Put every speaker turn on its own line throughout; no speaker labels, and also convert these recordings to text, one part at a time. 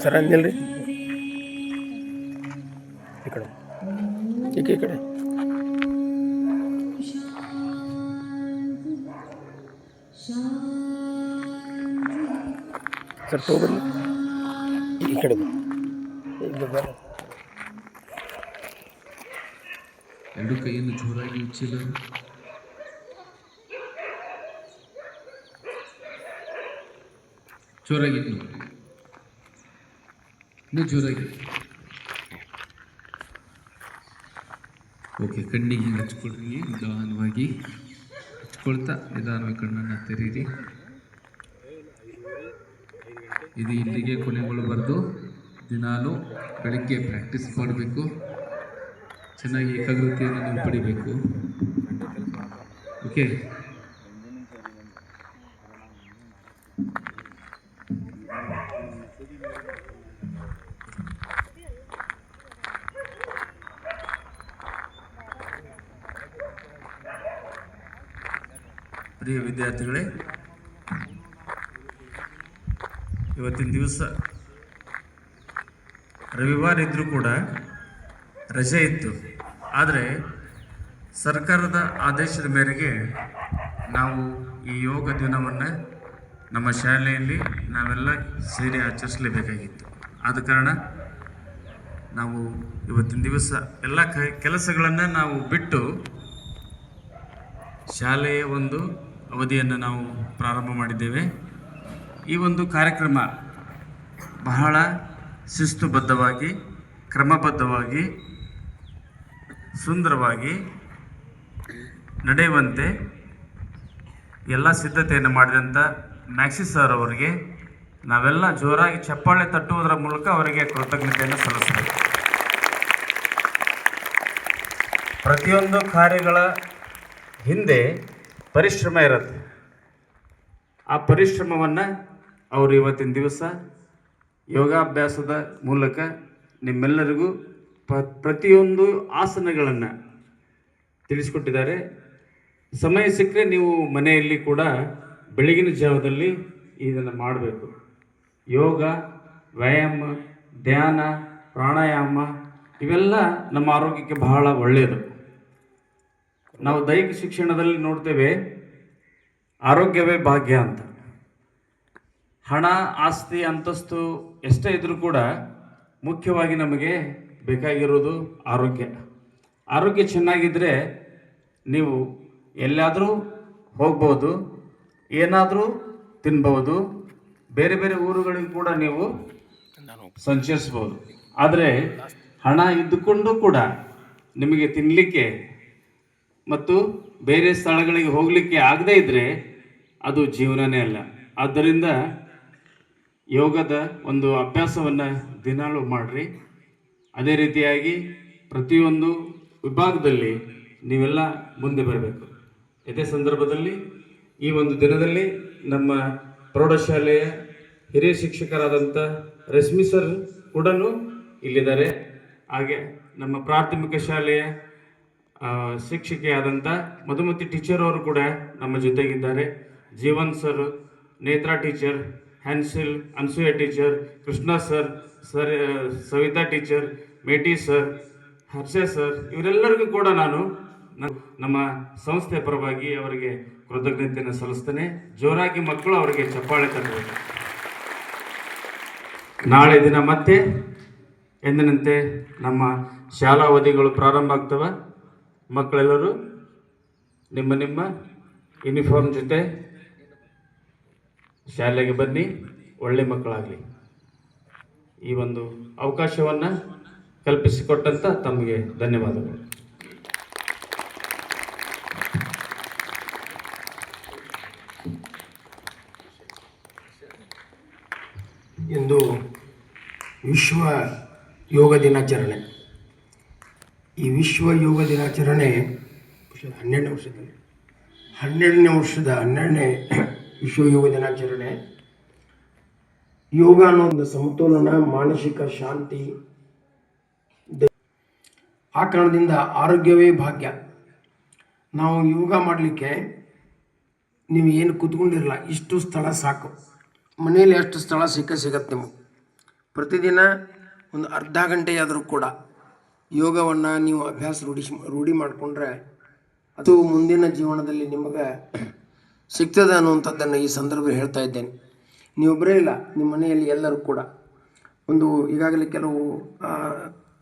Sir ಅಂದಿಲ್ರಿ ಈ ಕಡೆ ಈ ಕಡೆ ಸರ್ ತಗೋಬರ್ಲಿ ಈ ಕಡೆ
ಎರಡು ಕೈಯನ್ನು ಜೋರಾಗಿ ಉಚ್ಚಿಲ್ಲ. ಜೋರಾಗಿ ಇನ್ನೂ ಜೋರಾಗಿ. ಓಕೆ, ಕಣ್ಣಿಗೆ ಹಚ್ಕೊಳ್ರಿ. ನಿಧಾನವಾಗಿ ಹಚ್ಕೊಳ್ತಾ ನಿಧಾನವಾಗಿ ಕಣ್ಣನ್ನು ತೆರೀರಿ. ಇದು ಇಲ್ಲಿಗೆ ಕೊನೆಗೊಳ್ಳಬಾರ್ದು. ದಿನಾಲು ಬೆಳಗ್ಗೆ ಪ್ರಾಕ್ಟೀಸ್ ಮಾಡಬೇಕು. ಚೆನ್ನಾಗಿ ಏಕಾಗ್ರತೆಯನ್ನು ನೀವು ಪಡಿಬೇಕು. ಓಕೆ, ಪ್ರಿಯ ವಿದ್ಯಾರ್ಥಿಗಳೇ, ಇವತ್ತಿನ ದಿವಸ ರವಿವಾರ ಇದ್ದರೂ ಕೂಡ ರಜೆ ಇತ್ತು. ಆದರೆ ಸರ್ಕಾರದ ಆದೇಶದ ಮೇರೆಗೆ ನಾವು ಈ ಯೋಗ ದಿನವನ್ನು ನಮ್ಮ ಶಾಲೆಯಲ್ಲಿ ನಾವೆಲ್ಲ ಸೇರಿ ಆಚರಿಸಲೇಬೇಕಾಗಿತ್ತು. ಆದ ಕಾರಣ ನಾವು ಇವತ್ತಿನ ದಿವಸ ಎಲ್ಲ ಕೆಲಸಗಳನ್ನು ನಾವು ಬಿಟ್ಟು ಶಾಲೆಯ ಒಂದು ಅವಧಿಯನ್ನು ನಾವು ಪ್ರಾರಂಭ ಮಾಡಿದ್ದೇವೆ. ಈ ಒಂದು ಕಾರ್ಯಕ್ರಮ ಬಹಳ ಶಿಸ್ತುಬದ್ಧವಾಗಿ, ಕ್ರಮಬದ್ಧವಾಗಿ, ಸುಂದರವಾಗಿ ನಡೆಯುವಂತೆ ಎಲ್ಲ ಸಿದ್ಧತೆಯನ್ನು ಮಾಡಿದಂಥ ಮ್ಯಾಕ್ಸಿ ಸರ್ ಅವರಿಗೆ ನಾವೆಲ್ಲ ಜೋರಾಗಿ ಚಪ್ಪಾಳೆ ತಟ್ಟುವುದರ ಮೂಲಕ ಅವರಿಗೆ ಕೃತಜ್ಞತೆಯನ್ನು ಸಲ್ಲಿಸಬೇಕು. ಪ್ರತಿಯೊಂದು ಕಾರ್ಯಗಳ ಹಿಂದೆ ಪರಿಶ್ರಮ ಇರುತ್ತೆ. ಆ ಪರಿಶ್ರಮವನ್ನು ಅವರು ಇವತ್ತಿನ ದಿವಸ ಯೋಗಾಭ್ಯಾಸದ ಮೂಲಕ ನಿಮ್ಮೆಲ್ಲರಿಗೂ ಪ್ರತಿಯೊಂದು ಆಸನಗಳನ್ನು ತಿಳಿಸ್ಕೊಟ್ಟಿದ್ದಾರೆ. ಸಮಯ ಸಿಕ್ಕರೆ ನೀವು ಮನೆಯಲ್ಲಿ ಕೂಡ ಬೆಳಗಿನ ಜಾವದಲ್ಲಿ ಇದನ್ನು ಮಾಡಬೇಕು. ಯೋಗ, ವ್ಯಾಯಾಮ, ಧ್ಯಾನ, ಪ್ರಾಣಾಯಾಮ ಇವೆಲ್ಲ ನಮ್ಮ ಆರೋಗ್ಯಕ್ಕೆ ಬಹಳ ಒಳ್ಳೆಯದು. ನಾವು ದೈಹಿಕ ಶಿಕ್ಷಣದಲ್ಲಿ ನೋಡ್ತೇವೆ, ಆರೋಗ್ಯವೇ ಭಾಗ್ಯ ಅಂತ. ಹಣ, ಆಸ್ತಿ, ಅಂತಸ್ತು ಎಷ್ಟೇ ಇದ್ರೂ ಕೂಡ ಮುಖ್ಯವಾಗಿ ನಮಗೆ ಬೇಕಾಗಿರೋದು ಆರೋಗ್ಯ. ಆರೋಗ್ಯ ಚೆನ್ನಾಗಿದ್ದರೆ ನೀವು ಎಲ್ಲಾದರೂ ಹೋಗ್ಬೋದು, ಏನಾದರೂ ತಿನ್ಬೋದು, ಬೇರೆ ಬೇರೆ ಊರುಗಳಿಗೂ ಕೂಡ ನೀವು ಸಂಚರಿಸ್ಬೋದು. ಆದರೆ ಹಣ ಇದ್ದುಕೊಂಡು ಕೂಡ ನಿಮಗೆ ತಿನ್ನಲಿಕ್ಕೆ ಮತ್ತು ಬೇರೆ ಸ್ಥಳಗಳಿಗೆ ಹೋಗಲಿಕ್ಕೆ ಆಗದೇ ಇದ್ದರೆ ಅದು ಜೀವನನೇ ಅಲ್ಲ. ಆದ್ದರಿಂದ ಯೋಗದ ಒಂದು ಅಭ್ಯಾಸವನ್ನು ದಿನಾಲೂ ಮಾಡಿರಿ. ಅದೇ ರೀತಿಯಾಗಿ ಪ್ರತಿಯೊಂದು ವಿಭಾಗದಲ್ಲಿ ನೀವೆಲ್ಲ ಮುಂದೆ ಬರಬೇಕು. ಇದೇ ಸಂದರ್ಭದಲ್ಲಿ ಈ ಒಂದು ದಿನದಲ್ಲಿ ನಮ್ಮ ಪ್ರೌಢಶಾಲೆಯ ಹಿರಿಯ ಶಿಕ್ಷಕರಾದಂಥ ರಶ್ಮಿ ಸರ್ ಕೂಡ ಇಲ್ಲಿದ್ದಾರೆ. ಹಾಗೆ ನಮ್ಮ ಪ್ರಾಥಮಿಕ ಶಾಲೆಯ ಶಿಕ್ಷಕಿಯಾದಂಥ ಮಧುಮತಿ ಟೀಚರ್ ಅವರು ಕೂಡ ನಮ್ಮ ಜೊತೆಗಿದ್ದಾರೆ. Jeevan sir, Netra teacher, Hansil, Ansuya teacher, Krishna sir, Savita teacher, Meti sir, Harsha sir, ಇವರೆಲ್ಲರಿಗೂ ಕೂಡ ನಾನು ನಮ್ಮ ಸಂಸ್ಥೆಯ ಪರವಾಗಿ ಅವರಿಗೆ ಕೃತಜ್ಞತೆಯನ್ನು ಸಲ್ಲಿಸ್ತೇನೆ. ಜೋರಾಗಿ ಮಕ್ಕಳು ಅವರಿಗೆ ಚಪ್ಪಾಳೆ ತರಬೇಕು. ನಾಳೆ ದಿನ ಮತ್ತೆ ಎಂದಿನಂತೆ ನಮ್ಮ ಶಾಲಾ ಅವಧಿಗಳು ಪ್ರಾರಂಭ ಆಗ್ತವೆ. ಮಕ್ಕಳೆಲ್ಲರೂ ನಿಮ್ಮ ನಿಮ್ಮ ಯೂನಿಫಾರ್ಮ್ ಜೊತೆ ಶಾಲೆಗೆ ಬನ್ನಿ, ಒಳ್ಳೆ ಮಕ್ಕಳಾಗಲಿ. ಈ ಒಂದು ಅವಕಾಶವನ್ನು ಕಲ್ಪಿಸಿಕೊಟ್ಟಂತ ತಮಗೆ ಧನ್ಯವಾದಗಳು.
ಇಂದು ವಿಶ್ವ ಯೋಗ ದಿನಾಚರಣೆ. ಈ ವಿಶ್ವ ಯೋಗ ದಿನಾಚರಣೆ 12ನೇ ವಿಶ್ವ ಯೋಗ ದಿನಾಚರಣೆ. ಯೋಗ ಅನ್ನೋ ಒಂದು ಸಮತೋಲನ, ಮಾನಸಿಕ ಶಾಂತಿ, ಆ ಕಾರಣದಿಂದ ಆರೋಗ್ಯವೇ ಭಾಗ್ಯ. ನಾವು ಯೋಗ ಮಾಡಲಿಕ್ಕೆ ನೀವು ಏನು ಕೂತ್ಕೊಂಡಿರಲ್ಲ, ಇಷ್ಟು ಸ್ಥಳ ಸಾಕು. ಮನೆಯಲ್ಲಿ ಅಷ್ಟು ಸ್ಥಳ ಸಿಗತ್ತೆ ನಿಮಗೆ. ಪ್ರತಿದಿನ ಒಂದು ಅರ್ಧ ಗಂಟೆಯಾದರೂ ಕೂಡ ಯೋಗವನ್ನು ನೀವು ಅಭ್ಯಾಸ ರೂಢಿ ಮಾಡಿಕೊಂಡ್ರೆ ಅದು ಮುಂದಿನ ಜೀವನದಲ್ಲಿ ನಿಮಗೆ ಸಿಗ್ತದೆ ಅನ್ನುವಂಥದ್ದನ್ನು ಈ ಸಂದರ್ಭದಲ್ಲಿ ಹೇಳ್ತಾ ಇದ್ದೇನೆ. ನೀವೊಬ್ಬರೇ ಇಲ್ಲ, ನಿಮ್ಮ ಮನೆಯಲ್ಲಿ ಎಲ್ಲರೂ ಕೂಡ ಒಂದು ಈಗಾಗಲೇ ಕೆಲವು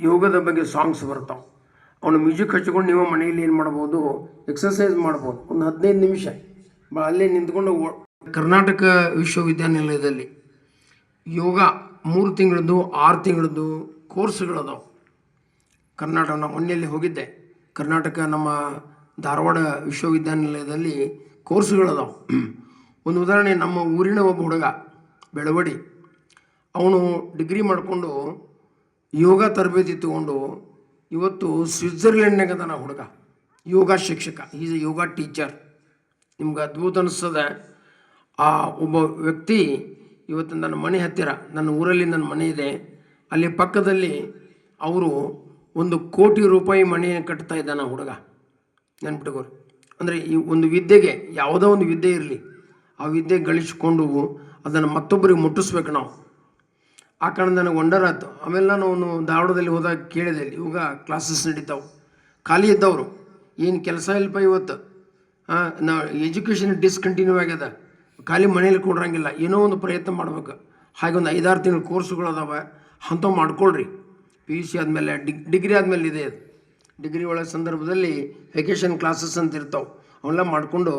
ಯೋಗದ ಬಗ್ಗೆ ಸಾಂಗ್ಸ್ ಬರ್ತಾವೆ. ಅವನು ಮ್ಯೂಸಿಕ್ ಹಚ್ಕೊಂಡು ನೀವು ಮನೆಯಲ್ಲಿ ಏನು ಮಾಡ್ಬೋದು, ಎಕ್ಸಸೈಸ್ ಮಾಡ್ಬೋದು. ಒಂದು 15 ನಿಮಿಷ ಅಲ್ಲೇ ನಿಂತ್ಕೊಂಡು. ಕರ್ನಾಟಕ ವಿಶ್ವವಿದ್ಯಾನಿಲಯದಲ್ಲಿ ಯೋಗ 3 ತಿಂಗಳದ್ದು 6 ತಿಂಗಳದ್ದು ಕೋರ್ಸ್ಗಳದಾವೆ. ಕರ್ನಾಟಕ ನಾವು ಮೊನ್ನೆಯಲ್ಲಿ ಹೋಗಿದ್ದೆ. ಕರ್ನಾಟಕ ನಮ್ಮ ಧಾರವಾಡ ವಿಶ್ವವಿದ್ಯಾನಿಲಯದಲ್ಲಿ ಕೋರ್ಸ್ಗಳದಾವೆ. ಒಂದು ಉದಾಹರಣೆ, ನಮ್ಮ ಊರಿನ ಒಬ್ಬ ಹುಡುಗ ಬೆಳವಡಿ, ಅವನು ಡಿಗ್ರಿ ಮಾಡಿಕೊಂಡು ಯೋಗ ತರಬೇತಿ ತಗೊಂಡು ಇವತ್ತು ಸ್ವಿಟ್ಜರ್ಲೆಂಡ್ನಾಗ ಅದಾನ ಹುಡುಗ, ಯೋಗ ಶಿಕ್ಷಕ. Is A yoga teacher. ನಿಮ್ಗೆ ಅದ್ಭುತ ಅನಿಸ್ತದೆ. ಆ ಒಬ್ಬ ವ್ಯಕ್ತಿ ಇವತ್ತು ನನ್ನ ಮನೆ ಹತ್ತಿರ, ನನ್ನ ಊರಲ್ಲಿ ನನ್ನ ಮನೆ ಇದೆ, ಅಲ್ಲಿ ಪಕ್ಕದಲ್ಲಿ ಅವರು 1 ಕೋಟಿ ರೂಪಾಯಿ ಮನೆಯನ್ನು ಕಟ್ತಾ ಇದ್ದಾನೆ ಹುಡುಗ. ನೆನ್ಪಿಟ್ಕೋರಿ. ಅಂದರೆ ಈ ಒಂದು ವಿದ್ಯೆಗೆ, ಯಾವುದೋ ಒಂದು ವಿದ್ಯೆ ಇರಲಿ, ಆ ವಿದ್ಯೆ ಗಳಿಸ್ಕೊಂಡು ಅದನ್ನು ಮತ್ತೊಬ್ಬರಿಗೆ ಮುಟ್ಟಿಸ್ಬೇಕು ನಾವು. ಆ ಕಾರಣ ನನಗೆ ವಂಡರ್ ಆಯ್ತು. ಆಮೇಲೆ ನಾನು ಧಾರವಾಡದಲ್ಲಿ ಹೋದಾಗ ಕೇಳಿದೆ, ಯೋಗ ಕ್ಲಾಸಸ್ ನಡೀತಾವೆ. ಖಾಲಿ ಇದ್ದವರು, ಏನು ಕೆಲಸ ಇಲ್ಲಪ್ಪ ಇವತ್ತು, ನಾ ಎಜುಕೇಷನ್ ಡಿಸ್ಕಂಟಿನ್ಯೂ ಆಗ್ಯದ, ಖಾಲಿ ಮನೇಲಿ ಕೊಡ್ರಂಗಿಲ್ಲ, ಏನೋ ಒಂದು ಪ್ರಯತ್ನ ಮಾಡ್ಬೇಕು. ಹಾಗೆ ಒಂದು 5-6 ತಿಂಗಳು ಕೋರ್ಸುಗಳು ಅದಾವೆ, ಅಂಥವು ಮಾಡ್ಕೊಳ್ರಿ. PUC ಆದಮೇಲೆ ಡಿಗ್ರಿ ಆದಮೇಲೆ ಇದೆ ಅದು. ಡಿಗ್ರಿ ಒಳಗೆ ಸಂದರ್ಭದಲ್ಲಿ ವೆಕೇಷನ್ ಕ್ಲಾಸಸ್ ಅಂತ ಇರ್ತಾವೆ, ಅವೆಲ್ಲ ಮಾಡಿಕೊಂಡು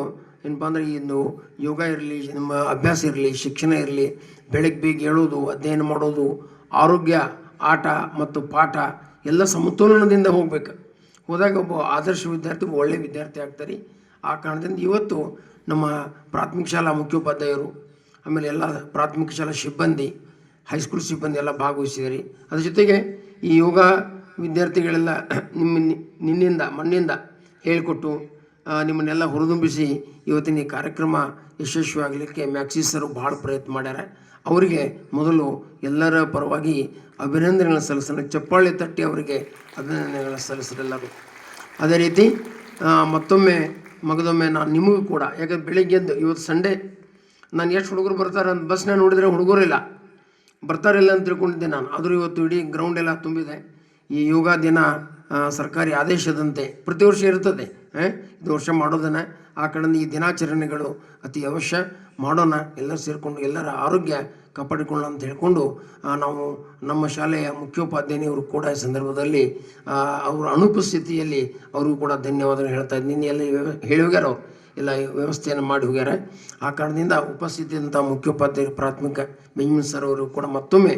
ಏನಪ್ಪ ಅಂದರೆ ಇಂದು ಯೋಗ ಇರಲಿ, ನಮ್ಮ ಅಭ್ಯಾಸ ಇರಲಿ, ಶಿಕ್ಷಣ ಇರಲಿ, ಬೆಳಗ್ಗೆ ಬೇಗ ಹೇಳೋದು, ಅಧ್ಯಯನ ಮಾಡೋದು, ಆರೋಗ್ಯ, ಆಟ ಮತ್ತು ಪಾಠ ಎಲ್ಲ ಸಮತೋಲನದಿಂದ ಹೋಗ್ಬೇಕು. ಹೋದಾಗ ಒಬ್ಬ ಆದರ್ಶ ವಿದ್ಯಾರ್ಥಿ, ಒಬ್ಬ ಒಳ್ಳೆಯ ವಿದ್ಯಾರ್ಥಿ ಆಗ್ತಾರೆ. ಆ ಕಾರಣದಿಂದ ಇವತ್ತು ನಮ್ಮ ಪ್ರಾಥಮಿಕ ಶಾಲಾ ಮುಖ್ಯೋಪಾಧ್ಯಾಯರು, ಆಮೇಲೆ ಎಲ್ಲ ಪ್ರಾಥಮಿಕ ಶಾಲಾ ಸಿಬ್ಬಂದಿ, ಹೈಸ್ಕೂಲ್ ಸಿಬ್ಬಂದಿ ಎಲ್ಲ ಭಾಗವಹಿಸಿದಿರಿ. ಅದ್ರ ಜೊತೆಗೆ ಈ ಯೋಗ ವಿದ್ಯಾರ್ಥಿಗಳೆಲ್ಲ ಮೊನ್ನೆಯಿಂದ ಹೇಳಿಕೊಟ್ಟು ನಿಮ್ಮನ್ನೆಲ್ಲ ಹುರಿದುಂಬಿಸಿ ಇವತ್ತಿನ ಈ ಕಾರ್ಯಕ್ರಮ ಯಶಸ್ವಿಯಾಗಲಿಕ್ಕೆ ಮ್ಯಾಕ್ಸಿಸರು ಭಾಳ ಪ್ರಯತ್ನ ಮಾಡ್ಯಾರ. ಅವರಿಗೆ ಮೊದಲು ಎಲ್ಲರ ಪರವಾಗಿ ಅಭಿನಂದನೆಗಳನ್ನು ಸಲ್ಲಿಸೋಣ. ಚಪ್ಪಾಳೆ ತಟ್ಟಿ ಅವರಿಗೆ ಅಭಿನಂದನೆಗಳನ್ನು ಸಲ್ಲಿಸಿರೆಲ್ಲರೂ. ಅದೇ ರೀತಿ ಮಗದೊಮ್ಮೆ ನಾನು ನಿಮಗೂ ಕೂಡ, ಯಾಕಂದ್ರೆ ಬೆಳಿಗ್ಗೆ ಎದ್ದು ಇವತ್ತು ಸಂಡೇ, ನಾನು ಎಷ್ಟು ಹುಡುಗರು ಬರ್ತಾರೆ ಅಂತ ಬಸ್ನ ನೋಡಿದರೆ ಹುಡುಗರಿಲ್ಲ, ಬರ್ತಾರಿಲ್ಲ ಅಂತ ತಿಳ್ಕೊಂಡಿದ್ದೆ ನಾನು. ಆದರೂ ಇವತ್ತು ಇಡೀ ಗ್ರೌಂಡ್ ಎಲ್ಲ ತುಂಬಿದೆ. ಈ ಯೋಗ ದಿನ ಸರ್ಕಾರಿ ಆದೇಶದಂತೆ ಪ್ರತಿ ವರ್ಷ ಇರ್ತದೆ, ಇದು ವರ್ಷ ಮಾಡೋದನ್ನು. ಆ ಕಾರಣದಿಂದ ಈ ದಿನಾಚರಣೆಗಳು ಅತಿ ಅವಶ್ಯ ಮಾಡೋಣ. ಎಲ್ಲರೂ ಸೇರಿಕೊಂಡು ಎಲ್ಲರ ಆರೋಗ್ಯ ಕಾಪಾಡಿಕೊಳ್ಳೋಣ ಅಂತ ಹೇಳ್ಕೊಂಡು ನಾವು ನಮ್ಮ ಶಾಲೆಯ ಮುಖ್ಯೋಪಾಧ್ಯಾಯನಿಯವರು ಕೂಡ ಈ ಸಂದರ್ಭದಲ್ಲಿ ಅವರ ಅನುಪಸ್ಥಿತಿಯಲ್ಲಿ ಅವ್ರಿಗೂ ಕೂಡ ಧನ್ಯವಾದ ಹೇಳ್ತಾ ಇದ್ದೀನಿ. ನಿನ್ನೆ ಎಲ್ಲ ಹೇಳಿ ಹೋಗ್ಯಾರ, ಅವರು ಎಲ್ಲ ವ್ಯವಸ್ಥೆಯನ್ನು ಮಾಡಿ ಹೋಗ್ಯಾರ. ಆ ಕಾರಣದಿಂದ ಉಪಸ್ಥಿತಿಯಂಥ ಮುಖ್ಯೋಪಾಧ್ಯಾಯರು ಪ್ರಾಥಮಿಕ ಬೆಂಜಮಿನ್ ಸರ್ ಅವರು ಕೂಡ ಮತ್ತೊಮ್ಮೆ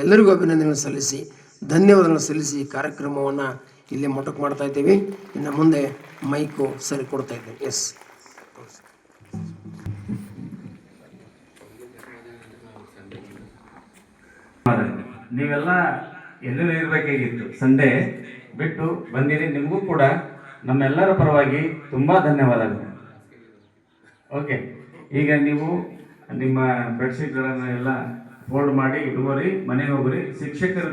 ಎಲ್ಲರಿಗೂ ಅಭಿನಂದನೆಗಳನ್ನು ಸಲ್ಲಿಸಿ ಧನ್ಯವಾದಗಳನ್ನು ಸಲ್ಲಿಸಿ ಕಾರ್ಯಕ್ರಮವನ್ನು ಇಲ್ಲೇ ಮೊಟಕು ಮಾಡ್ತಾ ಇದ್ದೀವಿ. ಇನ್ನು ಮುಂದೆ ಮೈಕು ಸರಿ ಕೊಡ್ತಾ ಇದ್ದೇವೆ. ಎಸ್,
ನೀವೆಲ್ಲ ಎಲ್ಲೂ ಇರಬೇಕಾಗಿತ್ತು, ಸಂಡೇ ಬಿಟ್ಟು ಬಂದಿರಿ. ನಿಮಗೂ ಕೂಡ ನಮ್ಮೆಲ್ಲರ ಪರವಾಗಿ ತುಂಬಾ ಧನ್ಯವಾದಗಳು. ಓಕೆ, ಈಗ ನೀವು ನಿಮ್ಮ ಬೆಡ್ಶೀಟ್ಗಳನ್ನು ಎಲ್ಲ ಫೋಲ್ಡ್ ಮಾಡಿ ಇಡುವರಿ, ಮನೆಗೆ ಹೋಗ್ರಿ. ಶಿಕ್ಷಕರ